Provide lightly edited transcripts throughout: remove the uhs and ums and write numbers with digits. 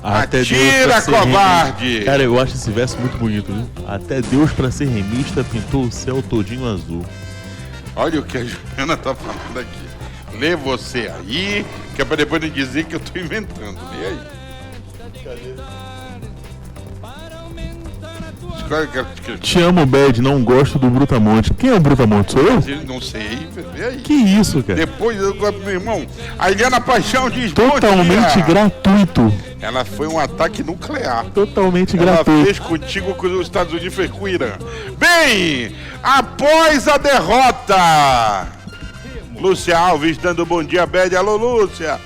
Até Atira, covarde! Cara, eu acho esse verso muito bonito, viu? Até Deus, pra ser remista, pintou o céu todinho azul. Olha o que a Juliana tá falando aqui. Lê você aí, que é pra depois não dizer que eu tô inventando. Lê aí. Te amo, Bad, não gosto do Brutamonte. Quem é o Brutamonte? Sou eu? Não sei, vê aí. Que isso, cara? Depois, meu irmão, a Eliana Paixão diz totalmente gratuito. Ela foi um ataque nuclear. Totalmente ela gratuito. Ela fez contigo com os Estados Unidos, fez com o Irã. Bem, após a derrota, Lúcia Alves dando bom dia, Bad. Alô, Lúcia.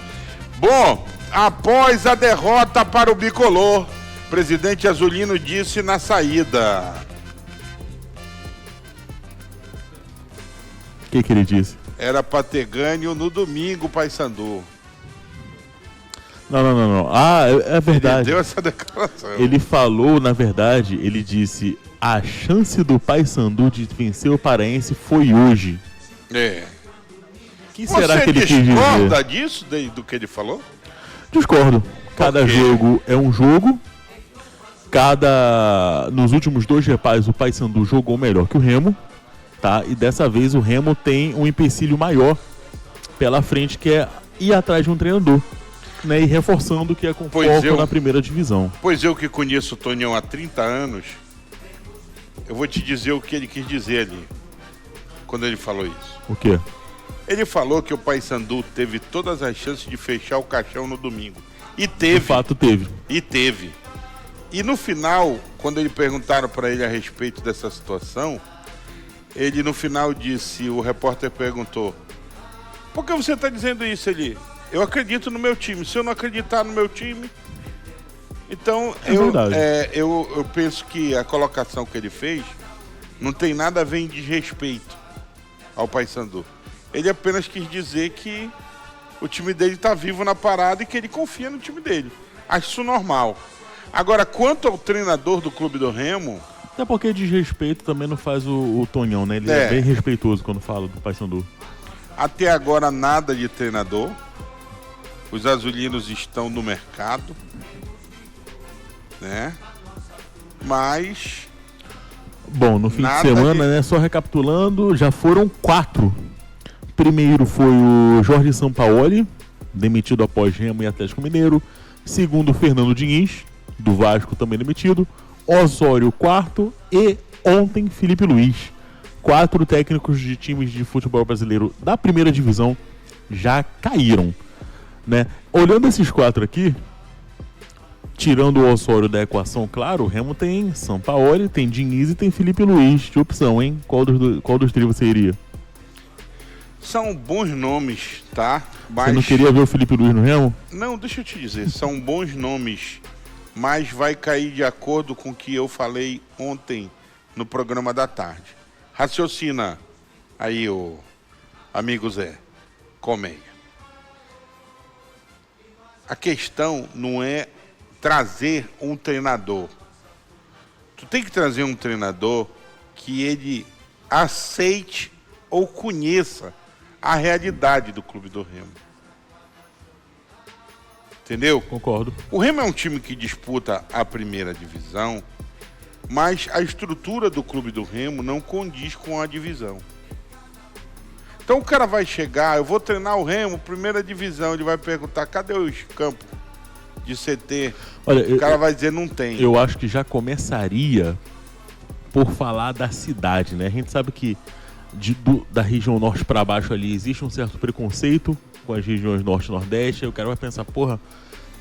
Bom, após a derrota para o Bicolor, presidente Azulino disse na saída. O que ele disse? Era para ter ganho no domingo, Paysandu. Não. Ah, é verdade. Ele deu essa declaração. Ele falou, na verdade, ele disse: a chance do Paysandu de vencer o Paraense foi hoje. É. O que será que ele quis dizer? Você discorda disso, do que ele falou? Discordo. Cada jogo é um jogo. Nos últimos 2 reparos, o Paysandu jogou melhor que o Remo, tá? E dessa vez o Remo tem um empecilho maior pela frente, que é ir atrás de um treinador, né? E reforçando que é com foco na primeira divisão. Pois eu que conheço o Tonhão há 30 anos, eu vou te dizer o que ele quis dizer ali, quando ele falou isso. O quê? Ele falou que o Paysandu teve todas as chances de fechar o caixão no domingo. E teve. De fato teve. E teve. E no final, quando ele perguntaram para ele a respeito dessa situação, ele no final disse, o repórter perguntou: por que você está dizendo isso? Ele: eu acredito no meu time. Se eu não acreditar no meu time, então eu penso que a colocação que ele fez não tem nada a ver em desrespeito ao Paysandu. Ele apenas quis dizer que o time dele está vivo na parada e que ele confia no time dele. Acho isso normal. Agora, quanto ao treinador do Clube do Remo... Até porque desrespeito também não faz o Tonhão, né? Ele é bem respeitoso quando fala do Paysandu. Até agora, nada de treinador. Os azulinos estão no mercado, né? Mas... Bom, no fim de semana, né? Só recapitulando, já foram 4. Primeiro foi o Jorge Sampaoli, demitido após Remo e Atlético Mineiro. Segundo, Fernando Diniz, do Vasco, também demitido. Osório, 4º. E ontem, Felipe Luiz. 4 técnicos de times de futebol brasileiro da primeira divisão já caíram, né? Olhando esses 4 aqui, tirando o Osório da equação, claro, o Remo tem Sampaoli, tem Diniz e tem Felipe Luiz de opção, hein? Qual dos 3 você iria? São bons nomes, tá? Mas... Você não queria ver o Felipe Luiz no Remo? Não, deixa eu te dizer, são bons nomes, mas vai cair de acordo com o que eu falei ontem no programa da tarde. Raciocina aí, o amigo Zé Colmeia. A questão não é trazer um treinador. Tu tem que trazer um treinador que ele aceite ou conheça a realidade do Clube do Remo. Entendeu? Concordo. O Remo é um time que disputa a primeira divisão, mas a estrutura do Clube do Remo não condiz com a divisão. Então o cara vai chegar, eu vou treinar o Remo, primeira divisão, ele vai perguntar, cadê os campos de CT? Olha, o cara vai dizer, não tem. Eu acho que já começaria por falar da cidade, né? A gente sabe que da região norte para baixo ali existe um certo preconceito com as regiões norte e nordeste. Aí o cara vai pensar, porra,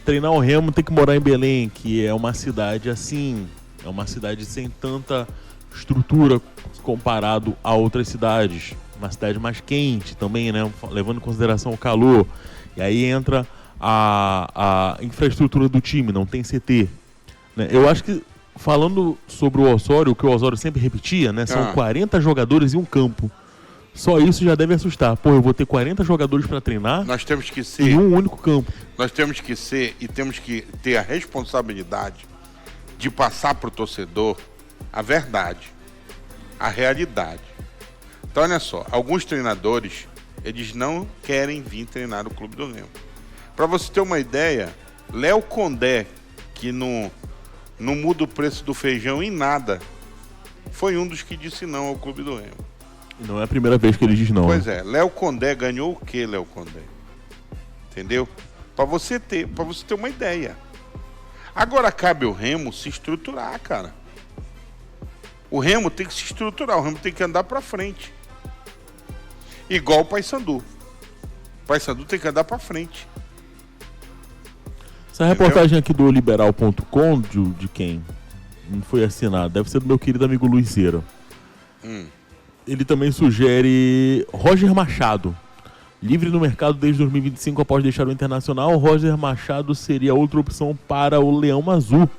treinar o Remo tem que morar em Belém, que é uma cidade assim, é uma cidade sem tanta estrutura comparado a outras cidades, uma cidade mais quente também, né, levando em consideração o calor. E aí entra a infraestrutura do time, não tem CT, né? Eu acho que, falando sobre o Osório, o que o Osório sempre repetia, né? São 40 jogadores em um campo. Só isso já deve assustar. Pô, eu vou ter 40 jogadores para treinar. Nós temos que ser em um único campo. Nós temos que ser e temos que ter a responsabilidade de passar para o torcedor a verdade, a realidade. Então, olha só, alguns treinadores, eles não querem vir treinar o Clube do Remo. Para você ter uma ideia, Léo Condé, que não muda o preço do feijão em nada, foi um dos que disse não ao Clube do Remo. Não é a primeira vez que ele diz não. Pois é, Léo Condé ganhou o quê, Léo Condé? Entendeu? Para você ter uma ideia. Agora cabe ao Remo se estruturar, cara. O Remo tem que se estruturar, o Remo tem que andar para frente. Igual o Paysandu. O Paysandu tem que andar para frente. Essa reportagem aqui do liberal.com, de quem? Não foi assinada. Deve ser do meu querido amigo Luizeira. Ele também sugere Roger Machado. Livre no mercado desde 2025 após deixar o Internacional, Roger Machado seria outra opção para o Leão Azul.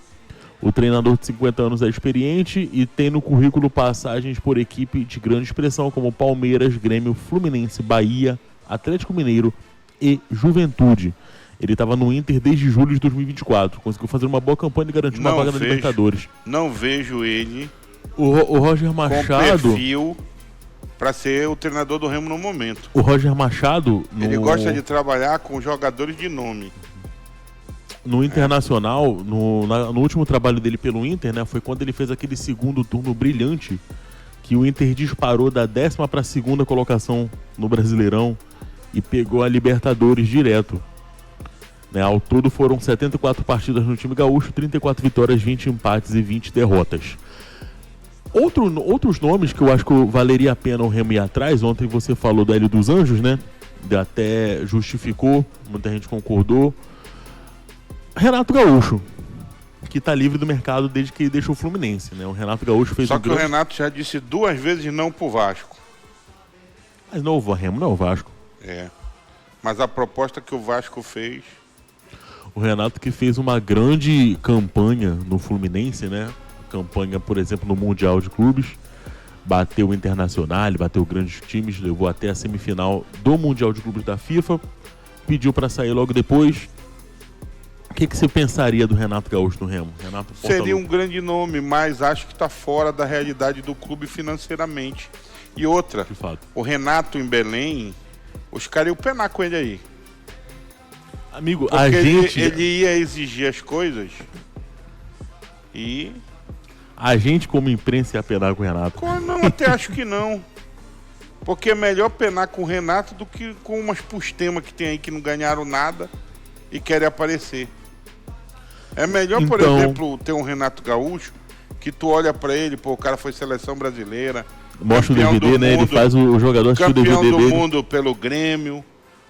O treinador de 50 anos é experiente e tem no currículo passagens por equipe de grande expressão como Palmeiras, Grêmio, Fluminense, Bahia, Atlético Mineiro e Juventude. Ele estava no Inter desde julho de 2024. Conseguiu fazer uma boa campanha e garantir uma vaga na Libertadores. Não vejo ele o Roger Machado com perfil para ser o treinador do Remo no momento. O Roger Machado... Ele gosta de trabalhar com jogadores de nome. No Internacional, no último trabalho dele pelo Inter, né, foi quando ele fez aquele segundo turno brilhante, que o Inter disparou da 10ª para a 2ª colocação no Brasileirão e pegou a Libertadores direto. Né, ao todo foram 74 partidas no time gaúcho, 34 vitórias, 20 empates e 20 derrotas. Outros nomes que eu acho que valeria a pena o Remo ir atrás, ontem você falou do Hélio dos Anjos, né? Até justificou, muita gente concordou. Renato Gaúcho, que está livre do mercado desde que deixou o Fluminense, né? O Renato Gaúcho fez Só que o Renato já disse 2 vezes não pro Vasco. Mas não o Remo, não é o Vasco. É. Mas a proposta que o Vasco fez... O Renato que fez uma grande campanha no Fluminense, né? Campanha, por exemplo, no Mundial de Clubes. Bateu o Internacional, bateu grandes times, levou até a semifinal do Mundial de Clubes da FIFA. Pediu para sair logo depois. O que você pensaria do Renato Gaúcho no Remo? Renato Seria um grande nome, mas acho que está fora da realidade do clube financeiramente. E outra, de fato. O Renato em Belém, os caras iam penar com ele aí. Amigo, porque a gente... ele ia exigir as coisas e... A gente, como imprensa, ia penar com o Renato. Não, até acho que não. Porque é melhor penar com o Renato do que com umas pustemas que tem aí que não ganharam nada e querem aparecer. É melhor, por exemplo, ter um Renato Gaúcho que tu olha pra ele, pô, o cara foi seleção brasileira. Mostra o DVD, né? Ele faz o jogador assistir o DVD campeão do dele. mundo pelo Grêmio.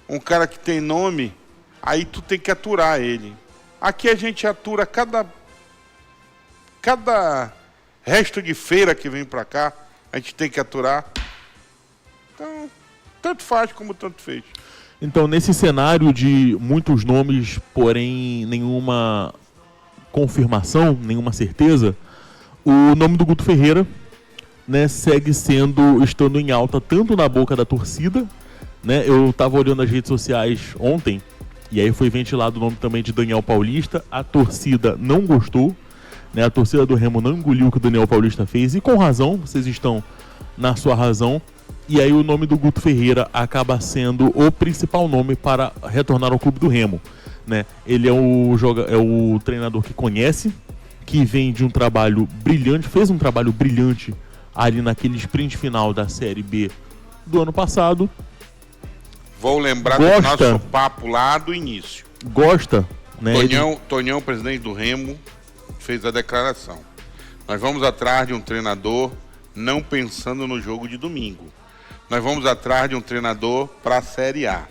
Um cara que tem nome, aí tu tem que aturar ele. Aqui a gente atura cada resto de feira que vem pra cá, a gente tem que aturar. Então, tanto faz como tanto fez. Então, nesse cenário de muitos nomes, porém nenhuma confirmação, nenhuma certeza, o nome do Guto Ferreira, né, segue estando em alta tanto na boca da torcida, né? Eu estava olhando as redes sociais ontem e aí foi ventilado o nome também de Daniel Paulista. A torcida não gostou, né? A torcida do Remo não engoliu o que o Daniel Paulista fez, e com razão, vocês estão na sua razão. E aí o nome do Guto Ferreira acaba sendo o principal nome para retornar ao clube do Remo, né? Ele é o treinador que conhece, que vem de um trabalho brilhante, fez um trabalho brilhante ali naquele sprint final da Série B do ano passado. Vou lembrar do nosso papo lá do início. Gosta, né? Tonhão, presidente do Remo, fez a declaração. Nós vamos atrás de um treinador não pensando no jogo de domingo. Nós vamos atrás de um treinador para a Série A.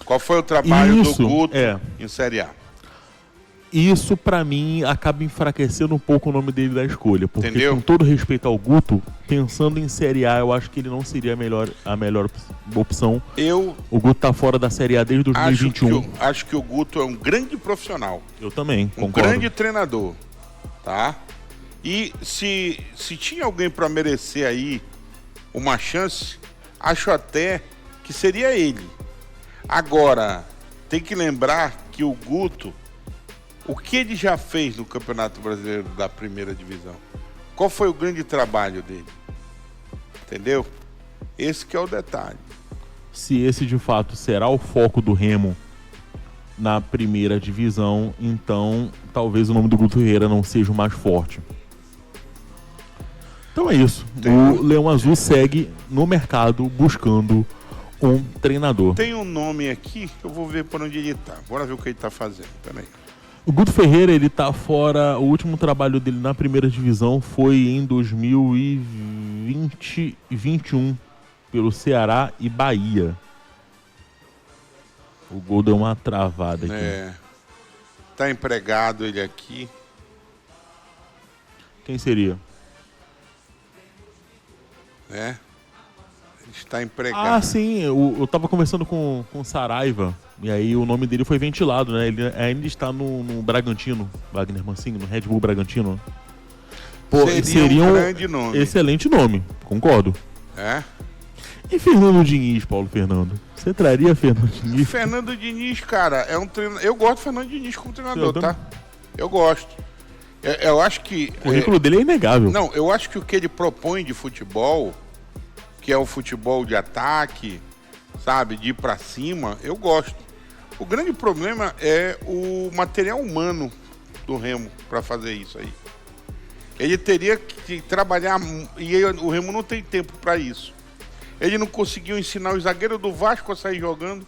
Qual foi o trabalho do Guto em Série A? Isso, pra mim, acaba enfraquecendo um pouco o nome dele da escolha. Porque, entendeu? Com todo respeito ao Guto, pensando em Série A, eu acho que ele não seria a melhor opção. O Guto tá fora da Série A desde 2021. Acho que o Guto é um grande profissional. Eu também, concordo. Um grande treinador, tá? E se tinha alguém para merecer aí uma chance, acho até que seria ele. Agora, tem que lembrar que o Guto, o que ele já fez no Campeonato Brasileiro da Primeira Divisão? Qual foi o grande trabalho dele? Entendeu? Esse que é o detalhe. Se esse de fato será o foco do Remo na primeira divisão, então talvez o nome do Guto Ferreira não seja o mais forte. Então é isso. O Leão Azul segue no mercado buscando um treinador. Tem um nome aqui, eu vou ver por onde ele tá. Bora ver o que ele tá fazendo. Peraí. O Guto Ferreira, ele tá fora. O último trabalho dele na primeira divisão foi em 2021 pelo Ceará e Bahia. O gol deu uma travada aqui. Tá empregado ele aqui. Quem seria? Ele está empregado. Ah, sim. Eu tava conversando com o Saraiva. E aí o nome dele foi ventilado, né? Ele ainda está no Bragantino, Wagner Mancini, no Red Bull Bragantino. Pô, seria um grande nome. Excelente nome, concordo. E Fernando Diniz, Paulo Fernando? Você traria Fernando Diniz? Fernando Diniz, cara, é um treinador. Eu gosto do Fernando Diniz como treinador, tá? Eu gosto. Eu acho que... O currículo dele é inegável. Não, eu acho que o que ele propõe de futebol, que é o futebol de ataque, sabe, de ir pra cima, eu gosto. O grande problema é o material humano do Remo para fazer isso aí. Ele teria que trabalhar, e o Remo não tem tempo para isso. Ele não conseguiu ensinar o zagueiro do Vasco a sair jogando.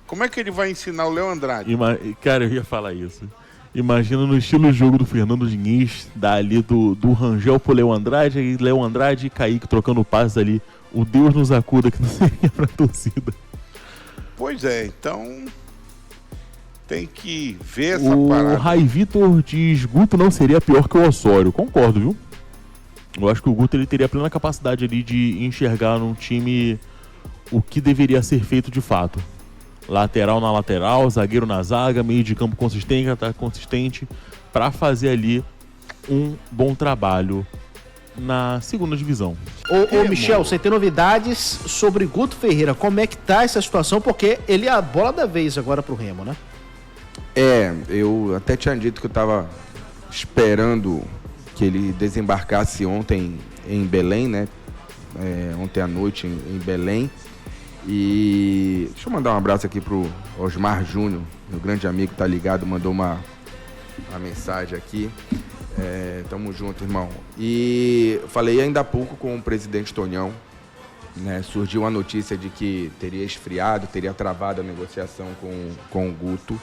Como é que ele vai ensinar o Léo Andrade? Cara, eu ia falar isso. Imagina no estilo de jogo do Fernando Diniz, dali do Rangel pro Léo Andrade, e Léo Andrade e Kaique trocando passes ali. O Deus nos acuda que não seria pra torcida. Pois é, então tem que ver essa parada. O Rai Vitor diz: Guto não seria pior que o Osório. Concordo, viu? Eu acho que o Guto ele teria plena capacidade ali de enxergar num time o que deveria ser feito de fato. Lateral na lateral, zagueiro na zaga, meio de campo consistente, ataque consistente, para fazer ali um bom trabalho na segunda divisão. Ô Michel, você tem novidades sobre Guto Ferreira? Como é que tá essa situação? Porque ele é a bola da vez agora pro Remo, né? Eu até tinha dito que eu tava esperando que ele desembarcasse ontem em Belém, né? Ontem à noite em Belém. E deixa eu mandar um abraço aqui pro Osmar Júnior, meu grande amigo, tá ligado, mandou uma mensagem aqui. Tamo junto, irmão. E falei ainda há pouco com o presidente Tonhão, né? Surgiu a notícia de que teria esfriado, teria travado a negociação com o Guto.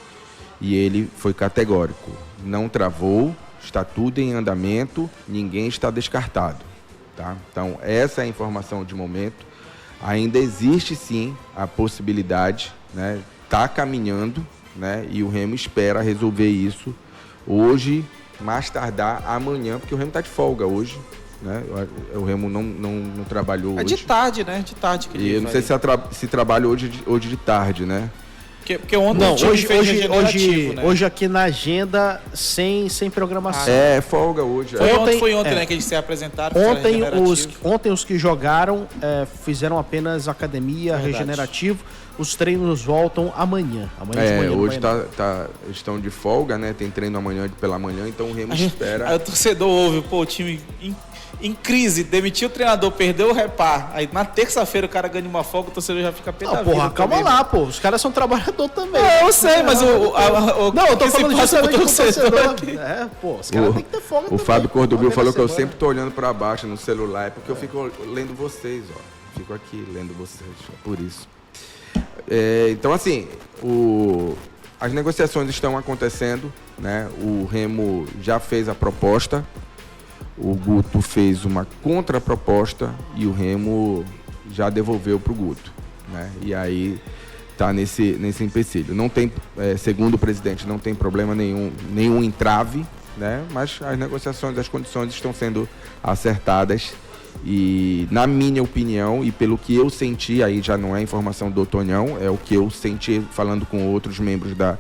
E ele foi categórico. Não travou, está tudo em andamento, ninguém está descartado. Tá? Então, essa é a informação de momento. Ainda existe, sim, a possibilidade, né? Tá caminhando, né? E o Remo espera resolver isso hoje, mais tardar amanhã, porque o Remo está de folga hoje, né? O Remo não trabalhou hoje. É de tarde, né? De tarde. Que e eu não sei se trabalha hoje de tarde, né? Porque ontem hoje aqui na agenda sem programação. Folga hoje. Foi ontem, né, que eles se apresentaram. Ontem os que jogaram fizeram apenas academia, regenerativo. Os treinos voltam amanhã. De manhã. Hoje estão de folga, né? Tem treino amanhã pela manhã, então o Remo espera. Aí o torcedor ouve, o time em crise, demitiu o treinador, perdeu o repar. Aí na terça-feira o cara ganha uma folga, o torcedor já fica pé da vida. Calma lá, pô. Os caras são trabalhadores também. Eu sei, mas eu tô falando justamente com o torcedor. Os caras têm que ter folga também. O Fábio Cordovil falou que eu sempre tô olhando pra baixo no celular, porque eu fico lendo vocês, ó. Fico aqui lendo vocês, por isso. Então, assim, as negociações estão acontecendo, né? O Remo já fez a proposta, o Guto fez uma contraproposta e o Remo já devolveu para o Guto, né? E aí está nesse empecilho. Não tem, segundo o presidente, não tem problema nenhum entrave, né? Mas as negociações, as condições estão sendo acertadas. E na minha opinião, e pelo que eu senti, aí já não é informação do Tonhão, é o que eu senti falando com outros membros da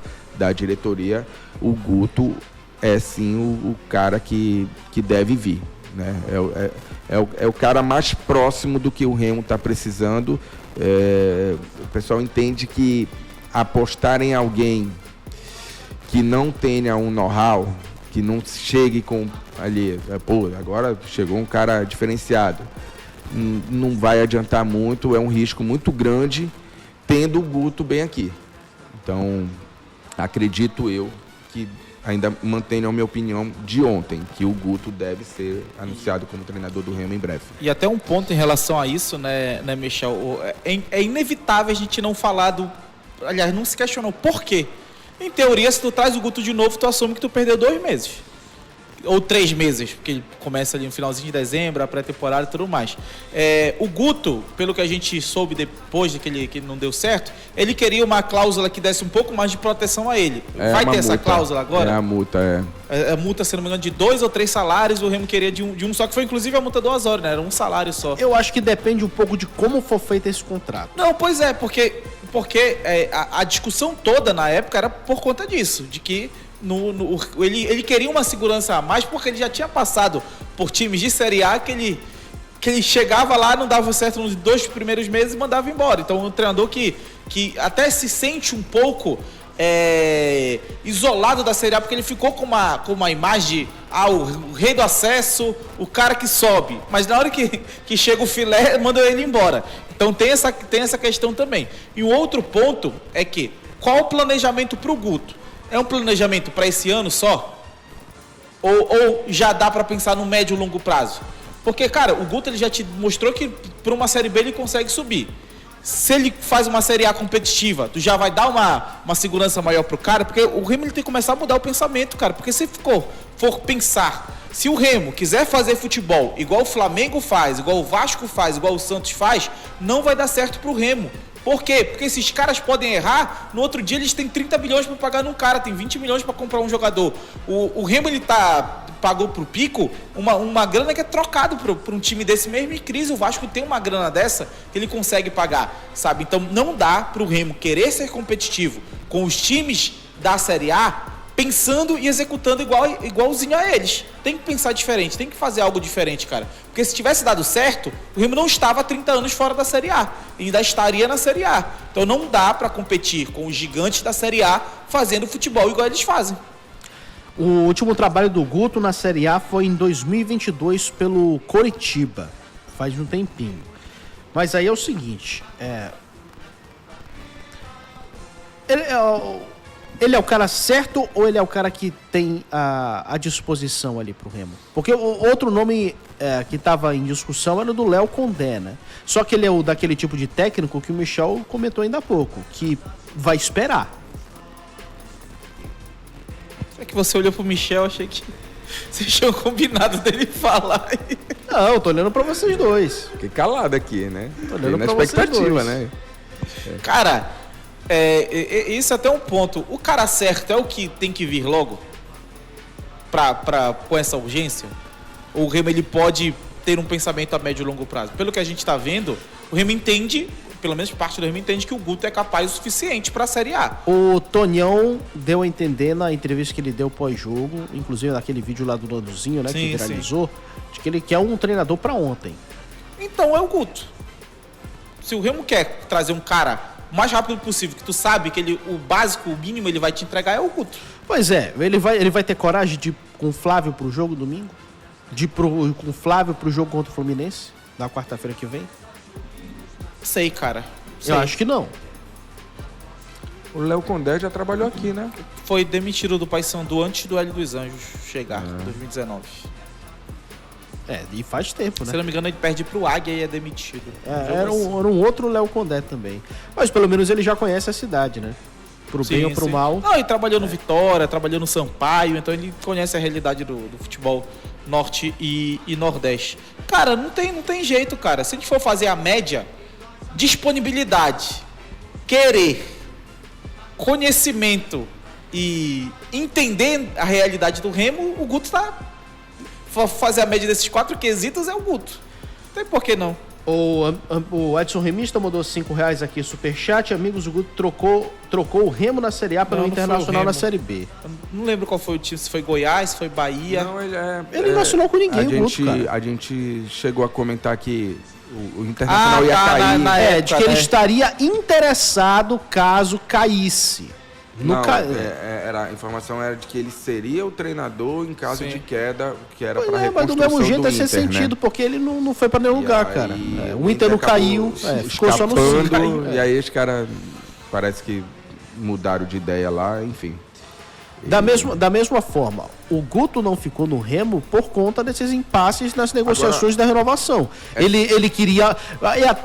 diretoria, o Guto é sim o cara que deve vir, né? É o cara mais próximo do que o Remo está precisando. O pessoal entende que apostar em alguém que não tenha um know-how, que não chegue com ali, agora chegou um cara diferenciado, não vai adiantar muito, é um risco muito grande tendo o Guto bem aqui. Então, acredito eu que ainda mantenho a minha opinião de ontem, que o Guto deve ser anunciado como treinador do Remo em breve. E até um ponto em relação a isso, né Michel? É inevitável a gente não falar do... Aliás, não se questionou por quê. Em teoria, se tu traz o Guto de novo, tu assume que tu perdeu 2 meses. Ou 3 meses, porque ele começa ali no finalzinho de dezembro, a pré-temporada e tudo mais. O Guto, pelo que a gente soube depois de que ele não deu certo, ele queria uma cláusula que desse um pouco mais de proteção a ele. Vai ter essa cláusula agora? É a multa, A multa, se não me engano, de 2 ou 3 salários, o Remo queria de um só, que foi inclusive a multa do Osório, né? Era um salário só. Eu acho que depende um pouco de como for feito esse contrato. Não, pois é, porque a discussão toda na época era por conta disso, de que ele queria uma segurança a mais, porque ele já tinha passado por times de Série A que ele chegava lá, não dava certo nos 2 primeiros meses e mandava embora. Então, um treinador que até se sente um pouco isolado da Série A, porque ele ficou com uma imagem de o rei do acesso, o cara que sobe. Mas na hora que chega o filé, manda ele embora. Então, tem essa questão também. E o outro ponto é que, qual o planejamento para o Guto? É um planejamento para esse ano só? Ou já dá para pensar no médio e longo prazo? Porque, cara, o Guto ele já te mostrou que para uma Série B ele consegue subir. Se ele faz uma Série A competitiva, tu já vai dar uma segurança maior pro cara, porque o Remo ele tem que começar a mudar o pensamento, cara. Porque se for pensar, se o Remo quiser fazer futebol igual o Flamengo faz, igual o Vasco faz, igual o Santos faz, não vai dar certo pro Remo. Por quê? Porque esses caras podem errar, no outro dia eles têm 30 milhões para pagar num cara, tem 20 milhões para comprar um jogador. O Remo ele pagou pro Pico uma grana que é trocado para um time desse mesmo em crise. O Vasco tem uma grana dessa que ele consegue pagar, sabe? Então não dá pro Remo querer ser competitivo com os times da Série A pensando e executando igualzinho a eles. Tem que pensar diferente, tem que fazer algo diferente, cara. Porque se tivesse dado certo, o Remo não estava há 30 anos fora da Série A. Ainda estaria na Série A. Então não dá para competir com os gigantes da Série A fazendo futebol igual eles fazem. O último trabalho do Guto na Série A foi em 2022 pelo Coritiba. Faz um tempinho. Mas aí é o seguinte, ele é o cara certo ou ele é o cara que tem a disposição ali pro Remo? Porque o outro nome que estava em discussão era o do Léo Condé, né? Só que ele é daquele tipo de técnico que o Michel comentou ainda há pouco, que vai esperar. É que você olhou pro Michel, achei que vocês tinham combinado dele falar. Não, eu tô olhando pra vocês dois. Fiquei calado aqui, né? Tô olhando na pra vocês expectativa, dois. né? Cara, isso é até um ponto. O cara certo é o que tem que vir logo com essa urgência? Ou o Remo ele pode ter um pensamento a médio e longo prazo? Pelo que a gente está vendo, o Remo entende, pelo menos parte do Remo entende que o Guto é capaz o suficiente para a Série A. O Tonhão deu a entender na entrevista que ele deu pós-jogo, inclusive naquele vídeo lá do Landuzinho, né, Sim, que viralizou, de que ele quer um treinador para ontem. Então é o Guto. Se o Remo quer trazer um cara o mais rápido possível, que tu sabe que o básico, o mínimo, ele vai te entregar, é o Guto. Pois é, ele vai ter coragem de ir com o Flávio pro jogo domingo? De ir com o Flávio pro jogo contra o Fluminense, na quarta-feira que vem? Sei, cara. Sei. Eu acho que não. O Léo Condé já trabalhou aqui, né? Foi demitido do Paysandu antes do Hélio dos Anjos chegar, em 2019. E faz tempo, né? Se não me engano, ele perde pro Águia e é demitido. Era um outro Léo Condé também. Mas pelo menos ele já conhece a cidade, né? Pro bem ou pro mal. Não, ele trabalhou no Vitória, trabalhou no Sampaio, então ele conhece a realidade do futebol norte e nordeste. Cara, não tem jeito, cara. Se a gente for fazer a média, disponibilidade, querer, conhecimento e entender a realidade do Remo, o Guto tá... Fazer a média desses 4 quesitos é o Guto. Não tem por que não. O Edson Remista mandou R$5 aqui, superchat. Amigos, o Guto trocou o Remo na Série A pelo Internacional na Série B. Eu não lembro qual foi o time, se foi Goiás, se foi Bahia. Não, ele não assinou com ninguém, o Guto, cara. A gente chegou a comentar que o Internacional ia cair. Na época, de que ele estaria interessado caso caísse. A informação era de que ele seria o treinador em caso de queda, que era para reconstrução. Mas do mesmo jeito é sem sentido, porque ele não foi para nenhum lugar, cara. O Inter não caiu, ficou só no 5. E aí os caras parece que mudaram de ideia lá, enfim. Da mesma forma, o Guto não ficou no Remo por conta desses impasses nas negociações da renovação. Ele queria...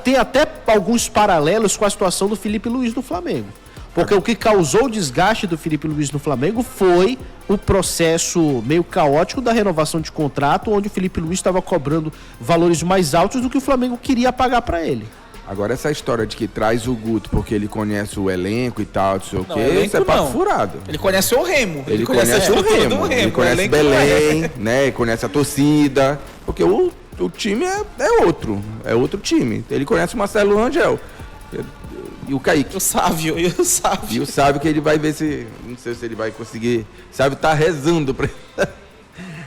Tem até alguns paralelos com a situação do Felipe Luiz no Flamengo. Porque o que causou o desgaste do Felipe Luiz no Flamengo foi o processo meio caótico da renovação de contrato, onde o Felipe Luiz estava cobrando valores mais altos do que o Flamengo queria pagar para ele. Agora, essa história de que traz o Guto porque ele conhece o elenco e tal, não sei o quê, elenco isso é papo não. furado. Ele conhece o Remo. Ele conhece a o estrutura Remo, do Remo. ele conhece elenco não é. Belém, né? Ele conhece a torcida, porque o time é outro time. Ele conhece o Marcelo Rangel e o Kaique. O Sávio. E o Sávio que ele vai ver se... Não sei se ele vai conseguir... Sávio tá rezando pra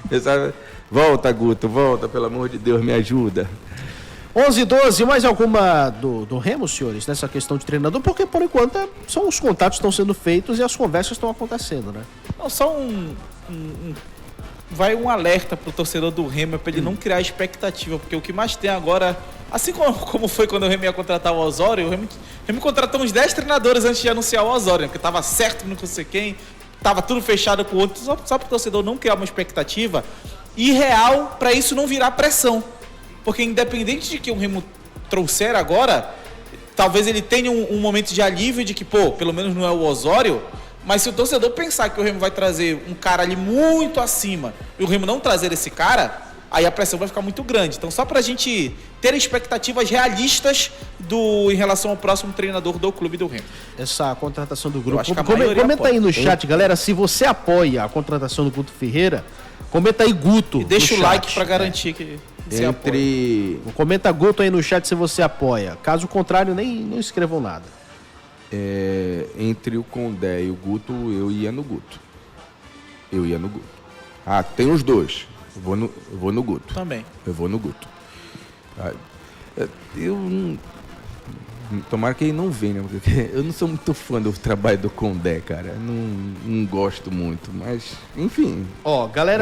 ele. Sabe? Volta, Guto, volta, pelo amor de Deus, me ajuda. 11:12, mais alguma do Remo, senhores, nessa questão de treinador? Porque, por enquanto, são os contatos que estão sendo feitos e as conversas estão acontecendo, né? Não, só vai um alerta pro torcedor do Remo para ele não criar expectativa, porque o que mais tem agora, assim como foi quando o Remo ia contratar o Osório, o Remo contratou uns 10 treinadores antes de anunciar o Osório, porque tava certo não sei quem, tava tudo fechado com o outro, só pro torcedor não criar uma expectativa irreal para isso não virar pressão. Porque independente de que o Remo trouxer agora, talvez ele tenha um momento de alívio de que, pelo menos não é o Osório, mas se o torcedor pensar que o Remo vai trazer um cara ali muito acima e o Remo não trazer esse cara, aí a pressão vai ficar muito grande. Então, só pra gente ter expectativas realistas em relação ao próximo treinador do clube do Remo. Essa contratação do grupo. acho que a maioria Comenta apoia. aí no chat, galera, se você apoia a contratação do Guto Ferreira, comenta aí Guto. E deixa no o like chat. pra garantir que você apoia. Comenta Guto aí no chat se você apoia. Caso contrário, não escrevam nada. Entre o Condé e o Guto, eu ia no Guto. Ah, tem os dois. Eu vou no Guto. Também. Eu vou no Guto. Eu não... Tomara que ele não venha, porque eu não sou muito fã do trabalho do Condé, cara. Não gosto muito, mas, enfim. Ó, galera.